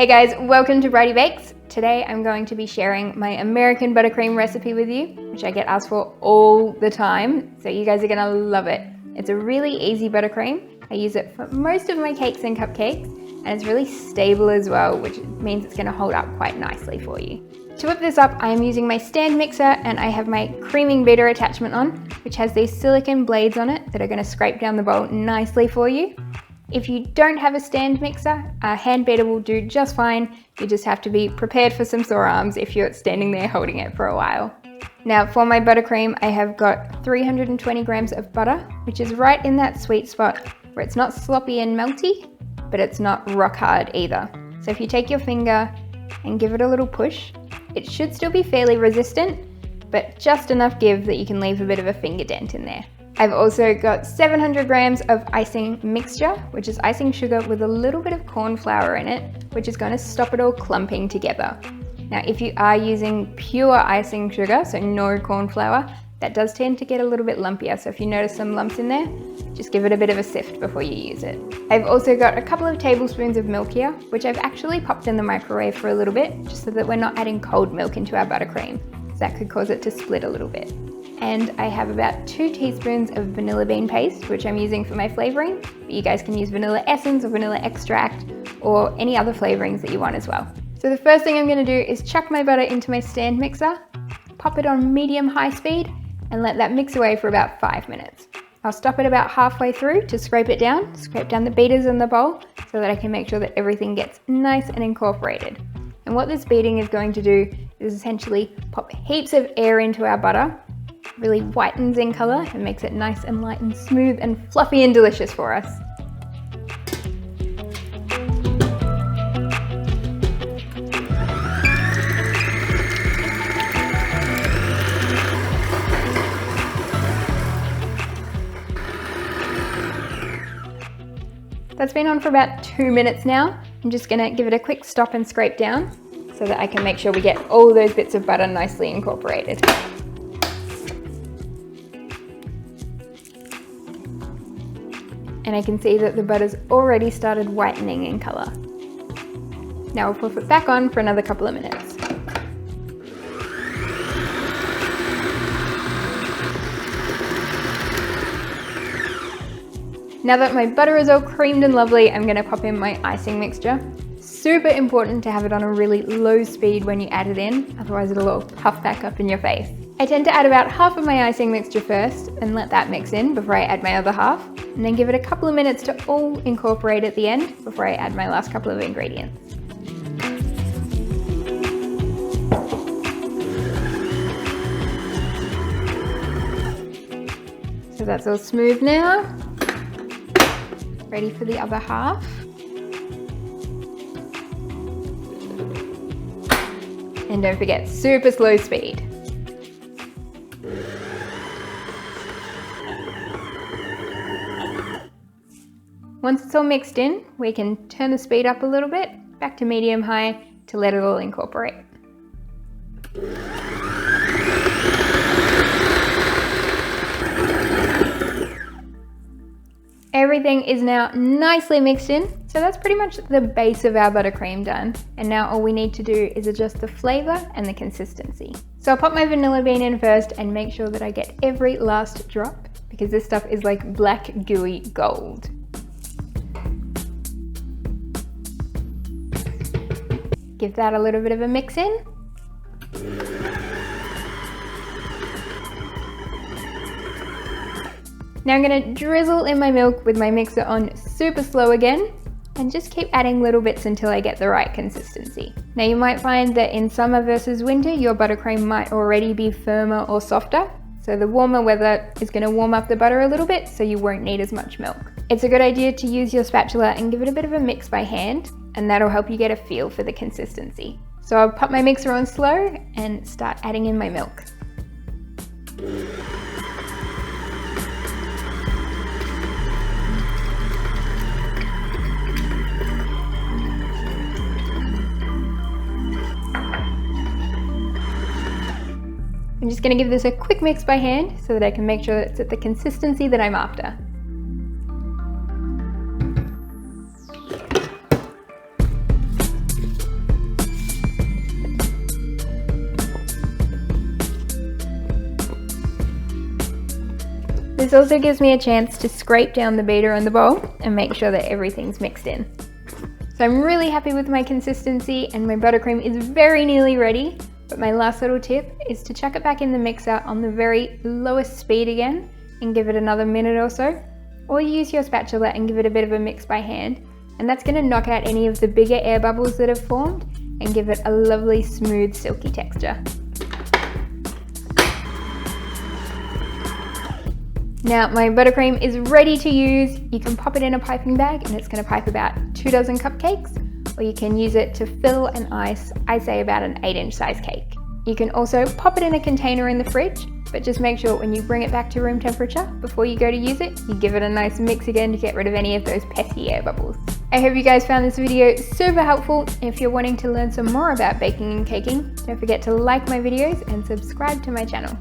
Hey guys, welcome to Bridie Bakes. Today I'm going to be sharing my American buttercream recipe with you, which I get asked for all the time, so you guys are gonna love it. It's a really easy buttercream. I use it for most of my cakes and cupcakes, and it's really stable as well, which means it's gonna hold up quite nicely for you. To whip this up, I am using my stand mixer and I have my creaming beater attachment on, which has these silicone blades on it that are gonna scrape down the bowl nicely for you. If you don't have a stand mixer, a hand beater will do just fine. You just have to be prepared for some sore arms if you're standing there holding it for a while. Now for my buttercream, I have got 320 grams of butter, which is right in that sweet spot where it's not sloppy and melty, but it's not rock hard either. So if you take your finger and give it a little push, it should still be fairly resistant, but just enough give that you can leave a bit of a finger dent in there. I've also got 700 grams of icing mixture, which is icing sugar with a little bit of corn flour in it, which is going to stop it all clumping together. Now, if you are using pure icing sugar, so no corn flour, that does tend to get a little bit lumpier. So if you notice some lumps in there, just give it a bit of a sift before you use it. I've also got a couple of tablespoons of milk here, which I've actually popped in the microwave for a little bit, just so that we're not adding cold milk into our buttercream. So that could cause it to split a little bit. And I have about 2 teaspoons of vanilla bean paste, which I'm using for my flavoring, but you guys can use vanilla essence or vanilla extract or any other flavorings that you want as well. So the first thing I'm gonna do is chuck my butter into my stand mixer, pop it on medium-high speed, and let that mix away for about 5 minutes. I'll stop it about halfway through to scrape down the beaters in the bowl so that I can make sure that everything gets nice and incorporated. And what this beating is going to do is essentially pop heaps of air into our butter, really whitens in color and makes it nice and light and smooth and fluffy and delicious for us. That's been on for about 2 minutes now. I'm just gonna give it a quick stop and scrape down so that I can make sure we get all those bits of butter nicely incorporated. And I can see that the butter's already started whitening in color. Now we'll put it back on for another couple of minutes. Now that my butter is all creamed and lovely, I'm gonna pop in my icing mixture. Super important to have it on a really low speed when you add it in, otherwise it'll all puff back up in your face. I tend to add about half of my icing mixture first and let that mix in before I add my other half, and then give it a couple of minutes to all incorporate at the end before I add my last couple of ingredients. So that's all smooth now. Ready for the other half. And don't forget, super slow speed. Once it's all mixed in, we can turn the speed up a little bit, back to medium-high to let it all incorporate. Everything is now nicely mixed in, so that's pretty much the base of our buttercream done. And now all we need to do is adjust the flavor and the consistency. So I'll pop my vanilla bean in first and make sure that I get every last drop, because this stuff is like black gooey gold. Give that a little bit of a mix in. Now I'm gonna drizzle in my milk with my mixer on super slow again, and just keep adding little bits until I get the right consistency. Now you might find that in summer versus winter, your buttercream might already be firmer or softer. So the warmer weather is gonna warm up the butter a little bit, so you won't need as much milk. It's a good idea to use your spatula and give it a bit of a mix by hand, and that'll help you get a feel for the consistency. So I'll pop my mixer on slow and start adding in my milk. I'm just going to give this a quick mix by hand so that I can make sure that it's at the consistency that I'm after. This also gives me a chance to scrape down the beater in the bowl and make sure that everything's mixed in. So I'm really happy with my consistency and my buttercream is very nearly ready, but my last little tip is to chuck it back in the mixer on the very lowest speed again and give it another minute or so, or use your spatula and give it a bit of a mix by hand, and that's going to knock out any of the bigger air bubbles that have formed and give it a lovely smooth silky texture. Now my buttercream is ready to use. You can pop it in a piping bag and it's going to pipe about 2 dozen cupcakes, or you can use it to fill and ice, I say about an 8-inch size cake. You can also pop it in a container in the fridge, but just make sure when you bring it back to room temperature, before you go to use it, you give it a nice mix again to get rid of any of those pesky air bubbles. I hope you guys found this video super helpful. If you're wanting to learn some more about baking and caking, don't forget to like my videos and subscribe to my channel.